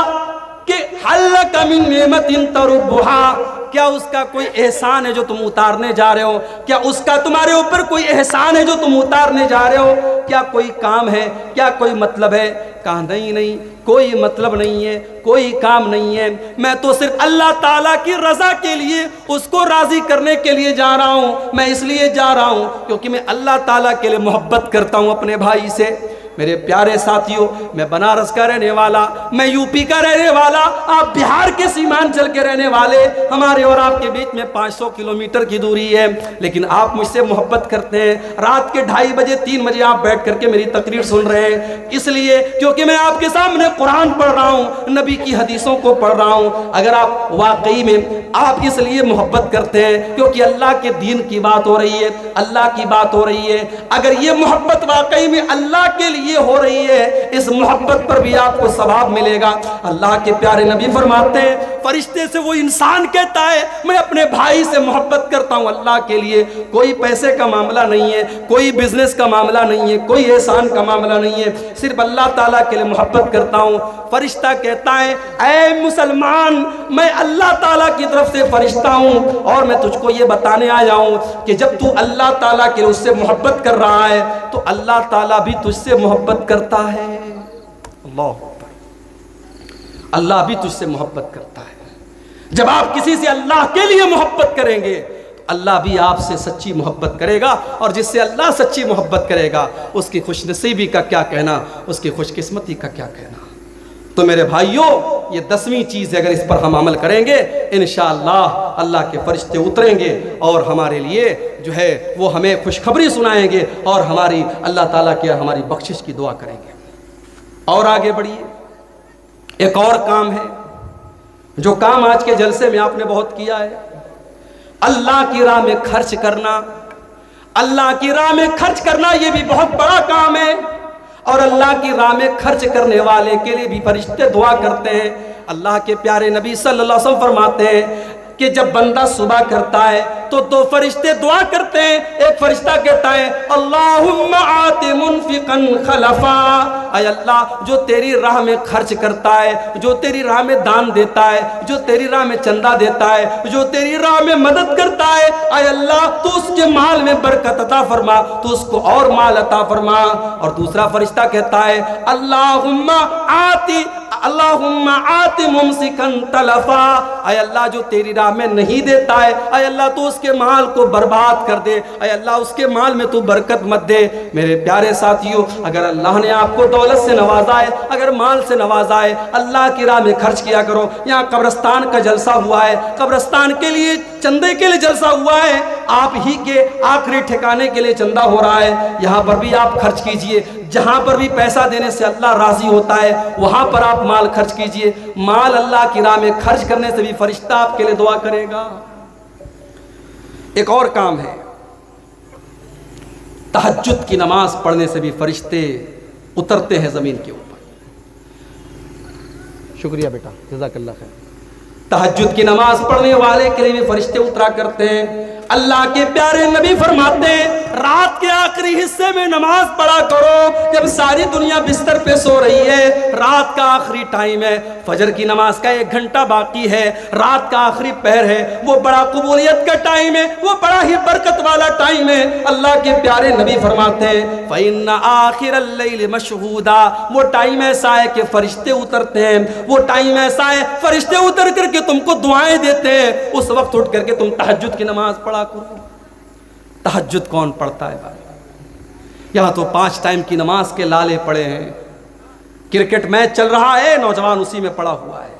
کہ هل لك من نعمة تربها، کیا اس کا کوئی احسان ہے جو تم اتارنے جا رہے ہو؟ کیا اس کا تمہارے اوپر کوئی احسان ہے جو تم اتارنے جا رہے ہو؟ کیا کوئی کام ہے؟ کیا کوئی مطلب ہے؟ کہا نہیں، کوئی مطلب نہیں ہے، کوئی کام نہیں ہے، میں تو صرف اللہ تعالیٰ کی رضا کے لیے اس کو راضی کرنے کے لیے جا رہا ہوں۔ میں اس لیے جا رہا ہوں کیونکہ میں اللہ تعالیٰ کے لیے محبت کرتا ہوں اپنے بھائی سے۔ میرے پیارے ساتھیوں، میں بنارس کا رہنے والا، میں یو پی کا رہنے والا، آپ بہار کے سیمانچل کے رہنے والے، ہمارے اور آپ کے بیچ میں 500 کلومیٹر کی دوری ہے، لیکن آپ مجھ سے محبت کرتے ہیں۔ رات کے 2:30 بجے 3 بجے آپ بیٹھ کر کے میری تقریر سن رہے ہیں، اس لیے کیونکہ میں آپ کے سامنے قرآن پڑھ رہا ہوں، نبی کی حدیثوں کو پڑھ رہا ہوں۔ اگر آپ واقعی میں آپ اس لیے محبت کرتے ہیں کیونکہ اللہ کے دین کی بات ہو رہی ہے، اللہ کی بات ہو رہی ہے، اگر یہ محبت واقعی میں اللہ کے لیے ہو رہی ہے، اس محبت پر بھی آپ کو ثواب ملے گا۔ اللہ کے پیارے نبی فرماتے ہیں فرشتے سے وہ انسان کہتا ہے میں اپنے بھائی سے محبت کرتا ہوں اللہ کے لیے، کوئی پیسے کا معاملہ نہیں ہے، کوئی بزنس کا معاملہ نہیں ہے، کوئی احسان کا معاملہ نہیں ہے، صرف اللہ تعالیٰ کے لیے محبت کرتا ہوں۔ فرشتہ کہتا ہے اے مسلمان، میں اللہ تعالیٰ کی طرف سے فرشتہ ہوں اور میں تجھ کو یہ بتانے آیا ہوں کہ جب تو اللہ تعالیٰ کے لیے اس سے محبت کر رہا ہے تو اللہ تعالیٰ بھی تجھ سے محبت کرتا ہے۔ اللہ بھی تجھ سے محبت کرتا ہے۔ جب آپ کسی سے اللہ کے لیے محبت کریں گے تو اللہ بھی آپ سے سچی محبت کرے گا، اور جس سے اللہ سچی محبت کرے گا اس کی خوش نصیبی کا کیا کہنا، اس کی خوش قسمتی کا کیا کہنا۔ تو میرے بھائیوں، یہ 10ویں چیز ہے، اگر اس پر ہم عمل کریں گے انشاءاللہ اللہ کے فرشتے اتریں گے اور ہمارے لیے جو ہے وہ ہمیں خوشخبری سنائیں گے اور ہماری اللہ تعالیٰ کی ہماری بخشش کی دعا کریں گے۔ اور آگے بڑھیے، ایک اور کام ہے جو کام آج کے جلسے میں آپ نے بہت کیا ہے، اللہ کی راہ میں خرچ کرنا۔ اللہ کی راہ میں خرچ کرنا یہ بھی بہت بڑا کام ہے، اور اللہ کی راہ میں خرچ کرنے والے کے لیے بھی فرشتے دعا کرتے ہیں۔ اللہ کے پیارے نبی صلی اللہ علیہ وسلم فرماتے ہیں کہ جب بندہ صبح کرتا ہے تو 2 فرشتے دعا کرتے ہیں۔ ایک فرشتہ کہتا ہے اللہم آت منفقا خلفا، اے اللہ جو تیری راہ میں خرچ کرتا ہے، جو تیری راہ میں دان دیتا ہے، جو تیری راہ میں چندہ دیتا ہے، جو تیری راہ میں مدد کرتا ہے، اے اللہ تو اس کے مال میں برکت عطا فرما، تو اس کو اور مال عطا فرما۔ اور دوسرا فرشتہ کہتا ہے اللہم آت ممسکا تلفا، اے اللہ جو تیری راہ میں نہیں دیتا ہے، اے اللہ تو اس کے مال کو برباد کر دے، اے اللہ اس کے مال میں تو برکت مت دے۔ میرے پیارے ساتھیوں، اگر اللہ نے آپ کو دولت سے نوازا ہے، اگر مال سے نوازا ہے، اللہ کی راہ میں خرچ کیا کرو۔ یہاں قبرستان کا جلسہ ہوا ہے، قبرستان کے لیے چندے کے لیے جلسہ ہوا ہے، آپ ہی کے آخری ٹھکانے کے لیے چندہ ہو رہا ہے، یہاں پر بھی آپ خرچ کیجئے۔ جہاں پر بھی پیسہ دینے سے اللہ راضی ہوتا ہے وہاں پر آپ مال خرچ کیجئے۔ مال اللہ کی راہ میں خرچ کرنے سے بھی فرشتہ آپ کے لیے دعا کرے گا۔ ایک اور کام ہے، تہجد کی نماز پڑھنے سے بھی فرشتے اترتے ہیں زمین کے اوپر۔ شکریہ بیٹا، جزاک اللہ خیر۔ تہجد کی نماز پڑھنے والے کے لیے بھی فرشتے اترا کرتے ہیں۔ اللہ کے پیارے نبی فرماتے ہیں رات کے آخری حصے میں نماز پڑھا کرو، جب ساری دنیا بستر پہ سو رہی ہے، رات کا آخری ٹائم ہے، فجر کی نماز کا 1 گھنٹہ باقی ہے، رات کا آخری پہر ہے، وہ بڑا قبولیت کا ٹائم ہے، وہ بڑا ہی برکت والا ٹائم ہے۔ اللہ کے پیارے نبی فرماتے ہیں فَإِنَّ آخِرَ اللَّيْلِ مَشْهُودًا، وہ ٹائم ایسا ہے کہ فرشتے اترتے ہیں، وہ ٹائم ایسا ہے فرشتے اتر کر کے تم کو دعائیں دیتے ہیں، اس وقت اٹھ کر کے تم تہجد کی نماز پڑھا کرو۔ تہجد کون پڑھتا ہے بھائی؟ یہاں تو 5 ٹائم کی نماز کے لالے پڑے ہیں، کرکٹ میچ چل رہا ہے، نوجوان اسی میں پڑا ہوا ہے،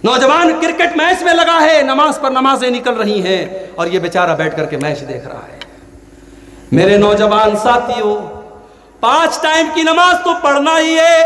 نوجوان کرکٹ میچ میں لگا ہے، نماز پر نمازیں نکل رہی ہیں اور یہ بیچارہ بیٹھ کر کے میچ دیکھ رہا ہے۔ میرے نوجوان ساتھیوں، 5 ٹائم کی نماز تو پڑھنا ہی ہے،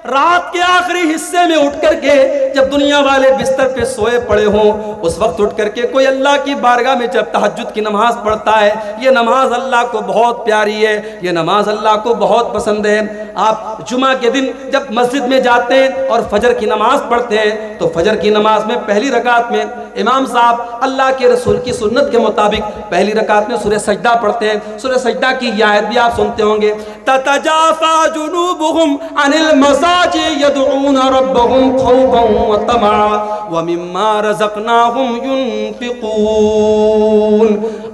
رات کے آخری حصے میں اٹھ کر کے جب دنیا والے بستر پہ سوئے پڑے ہوں، اس وقت اٹھ کر کے کوئی اللہ کی بارگاہ میں جب تہجد کی نماز پڑھتا ہے، یہ نماز اللہ کو بہت پیاری ہے، یہ نماز اللہ کو بہت پسند ہے۔ آپ جمعہ کے دن جب مسجد میں جاتے ہیں اور فجر کی نماز پڑھتے ہیں تو فجر کی نماز میں پہلی رکعت میں امام صاحب اللہ کے رسول کی سنت کے مطابق پہلی رکعت میں سورہ سجدہ پڑھتے ہیں۔ سورہ سجدہ کی یہ آیت بھی آپ سنتے ہوں گے، تتجافا جنوبہم عن المضاجع يدعون ربهم خوفا وطمعا ومما رزقناهم ينفقون۔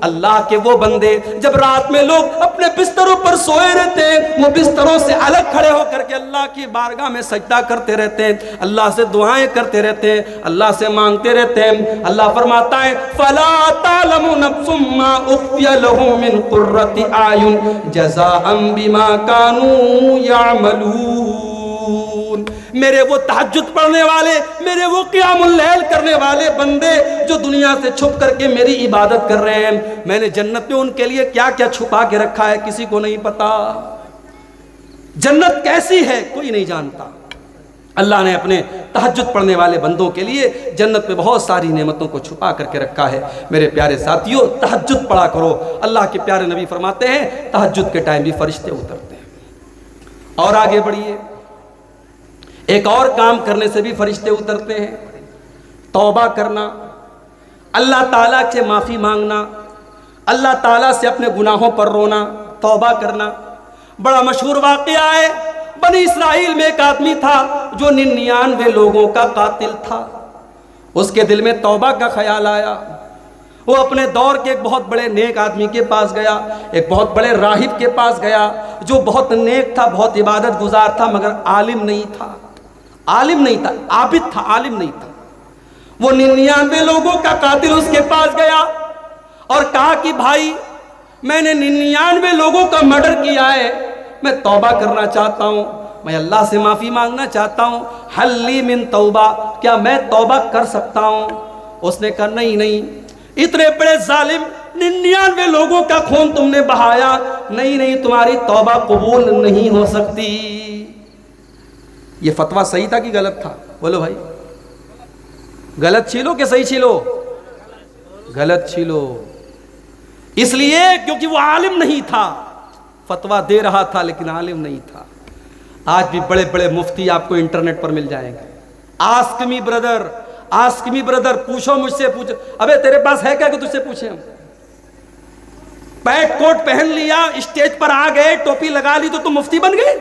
اللہ کے وہ بندے جب رات میں لوگ اپنے بستروں پر سوئے رہتے ہیں، وہ بستروں سے الگ کھڑے ہو کر کے اللہ کی بارگاہ میں سجدہ کرتے رہتے ہیں، اللہ سے دعائیں کرتے رہتے ہیں، اللہ سے مانگتے رہتے ہیں۔ اللہ فرماتا ہے فلا تعلم نفس ما اخفی لهم من قرة اعین جزاء بما كانوا يعملون۔ میرے وہ تہجد پڑھنے والے، میرے وہ قیام اللیل کرنے والے بندے جو دنیا سے چھپ کر کے میری عبادت کر رہے ہیں، میں نے جنت میں ان کے لیے کیا کیا چھپا کے رکھا ہے کسی کو نہیں پتا۔ جنت کیسی ہے کوئی نہیں جانتا۔ اللہ نے اپنے تہجد پڑھنے والے بندوں کے لیے جنت میں بہت ساری نعمتوں کو چھپا کر کے رکھا ہے۔ میرے پیارے ساتھیوں، تہجد پڑھا کرو۔ اللہ کے پیارے نبی فرماتے ہیں تہجد کے ٹائم بھی فرشتے اترتے ہیں۔ اور آگے بڑھیے، ایک اور کام کرنے سے بھی فرشتے اترتے ہیں، توبہ کرنا، اللہ تعالیٰ سے معافی مانگنا، اللہ تعالیٰ سے اپنے گناہوں پر رونا، توبہ کرنا۔ بڑا مشہور واقعہ ہے، بنی اسرائیل میں ایک آدمی تھا جو 99 لوگوں کا قاتل تھا۔ اس کے دل میں توبہ کا خیال آیا، وہ اپنے دور کے ایک بہت بڑے نیک آدمی کے پاس گیا، ایک بہت بڑے راہب کے پاس گیا جو بہت نیک تھا، بہت عبادت گزار تھا، مگر عالم نہیں تھا، عالم نہیں تھا، عابد تھا، عالم نہیں تھا۔ وہ 99 لوگوں کا قاتل اس کے پاس گیا اور کہا کہ بھائی میں نے 99 لوگوں کا مرڈر کیا ہے، میں توبہ کرنا چاہتا ہوں، میں اللہ سے معافی مانگنا چاہتا ہوں، حل لی من توبہ، کیا میں توبہ کر سکتا ہوں؟ اس نے کہا نہیں نہیں، اتنے بڑے ظالم 99 لوگوں کا خون تم نے بہایا، نہیں تمہاری توبہ قبول نہیں ہو سکتی۔ یہ فتویٰ صحیح تھا کہ غلط تھا؟ بولو بھائی، غلط چھیلو کہ صحیح چھیلو؟ غلط چھیلو، اس لیے کیونکہ وہ عالم نہیں تھا، فتویٰ دے رہا تھا لیکن عالم نہیں تھا۔ آج بھی بڑے بڑے مفتی آپ کو انٹرنیٹ پر مل جائیں گے، ask me brother, ask me brother, پوچھو مجھ سے، پوچھو، ابے تیرے پاس ہے کیا کہ تجھ سے پوچھیں ہم؟ پیٹ کوٹ پہن لیا، اسٹیج پر آ گئے، ٹوپی لگا لی تو تم مفتی بن گئے؟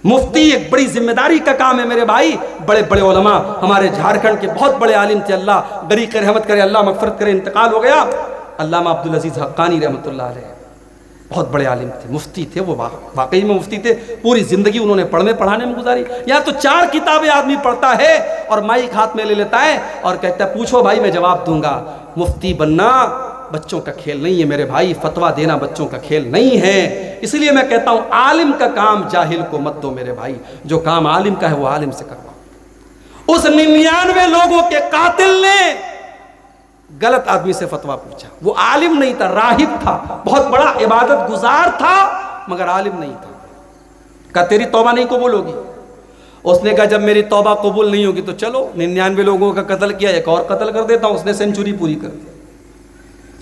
مفتی ایک بڑی ذمہ داری کا کام ہے میرے بھائی۔ بڑے بڑے علماء ہمارے جھارکھنڈ کے بہت بڑے عالم تھے، اللہ غریق رحمت کرے، اللہ مغفرت کرے، انتقال ہو گیا، علامہ عبدالعزیز حقانی رحمۃ اللہ علیہ، بہت بڑے عالم تھے، مفتی تھے، وہ واقعی میں مفتی تھے، پوری زندگی انہوں نے پڑھنے پڑھانے میں گزاری۔ یا تو 4 کتابیں آدمی پڑھتا ہے اور مائک ہاتھ میں لے لیتا ہے اور کہتا ہے پوچھو بھائی میں جواب دوں گا۔ مفتی بننا بچوں کا کھیل نہیں ہے میرے بھائی، فتویٰ دینا بچوں کا کھیل نہیں ہے۔ اس لیے میں کہتا ہوں عالم کا کام جاہل کو مت دو میرے بھائی، جو کام عالم کا ہے وہ عالم سے کرواؤ۔ اس 99 لوگوں کے قاتل نے غلط آدمی سے فتویٰ پوچھا، وہ عالم نہیں تھا، راہب تھا، بہت بڑا عبادت گزار تھا مگر عالم نہیں تھا۔ کہا تیری توبہ نہیں قبول ہوگی؟ اس نے کہا جب میری توبہ قبول نہیں ہوگی تو چلو 99 لوگوں کا قتل کیا، ایک اور قتل کر دیتا ہوں، اس نے سینچری پوری کر دی۔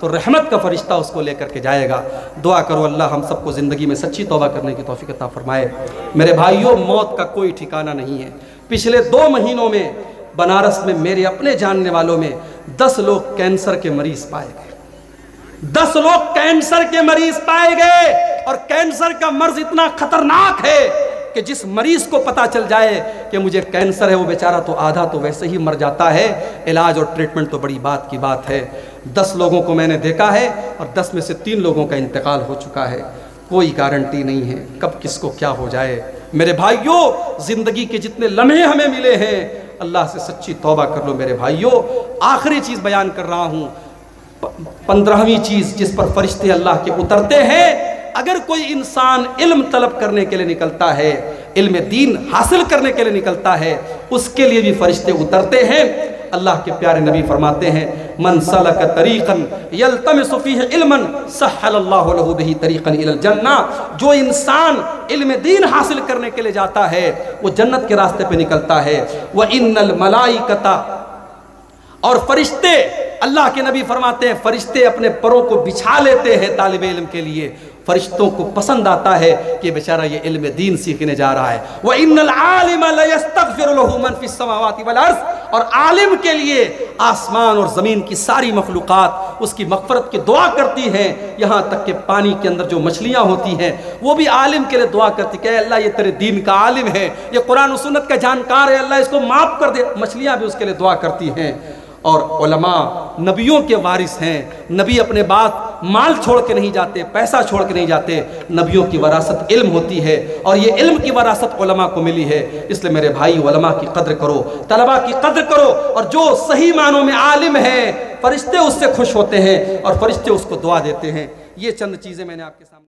تو رحمت کا فرشتہ اس کو لے کر کے جائے گا۔ دعا کرو اللہ ہم سب کو زندگی میں سچی توبہ کرنے کی توفیق عطا فرمائے۔ میرے بھائیوں، موت کا کوئی ٹھکانہ نہیں ہے۔ پچھلے 2 مہینوں میں بنارس میں میرے اپنے جاننے والوں میں 10 لوگ کینسر کے مریض پائے گئے۔ 10 لوگ کینسر کے مریض پائے گئے، اور کینسر کا مرض اتنا خطرناک ہے کہ جس مریض کو پتا چل جائے کہ مجھے کینسر ہے وہ بیچارہ تو آدھا تو ویسے ہی مر جاتا ہے۔ علاج اور ٹریٹمنٹ تو بڑی بات کی بات ہے۔ 10 لوگوں کو میں نے دیکھا ہے، اور 10 میں سے 3 لوگوں کا انتقال ہو چکا ہے۔ کوئی گارنٹی نہیں ہے کب کس کو کیا ہو جائے۔ میرے بھائیوں، زندگی کے جتنے لمحے ہمیں ملے ہیں اللہ سے سچی توبہ کر لو۔ میرے بھائیوں، آخری چیز بیان کر رہا ہوں، 15ویں چیز جس پر فرشتے اللہ کے اترتے ہیں۔ اگر کوئی انسان علم طلب کرنے کے لیے نکلتا ہے، علم دین حاصل کرنے کے لیے نکلتا ہے، اس کے لیے بھی فرشتے اترتے ہیں۔ اللہ کے پیارے نبی فرماتے ہیں، من سلک طریقا یلتمس فیہ علما سہل اللہ لہ بہ طریقا الی الجنہ۔ جو انسان علم دین حاصل کرنے کے لیے جاتا ہے وہ جنت کے راستے پہ نکلتا ہے۔ وَإِنَّ الْمَلَائِكَةَ، اور فرشتے، اللہ کے نبی فرماتے ہیں فرشتے اپنے پروں کو بچھا لیتے ہیں طالب علم کے لیے۔ فرشتوں کو پسند آتا ہے کہ بیچارہ یہ علم دین سیکھنے جا رہا ہے۔ وَإِنَّ الْعَالِمَ لَيَسْتَغْفِرُ لَهُ مَنْ فِي السَّمَاوَاتِ وَالْأَرْضِ، اور عالم کے لیے آسمان اور زمین کی ساری مخلوقات اس کی مغفرت کی دعا کرتی ہیں، یہاں تک کہ پانی کے اندر جو مچھلیاں ہوتی ہیں وہ بھی عالم کے لیے دعا کرتی کہ اے اللہ یہ تیرے دین کا عالم ہے، یہ قرآن و سنت کا جانکار ہے، اللہ اس کو معاف کر دے۔ مچھلیاں بھی اس کے لیے دعا کرتی ہیں۔ اور علماء نبیوں کے وارث ہیں، نبی اپنے بعد مال چھوڑ کے نہیں جاتے، پیسہ چھوڑ کے نہیں جاتے، نبیوں کی وراثت علم ہوتی ہے، اور یہ علم کی وراثت علماء کو ملی ہے۔ اس لئے میرے بھائی، علماء کی قدر کرو، طلباء کی قدر کرو، اور جو صحیح معنوں میں عالم ہے فرشتے اس سے خوش ہوتے ہیں اور فرشتے اس کو دعا دیتے ہیں۔ یہ چند چیزیں میں نے آپ کے سامنے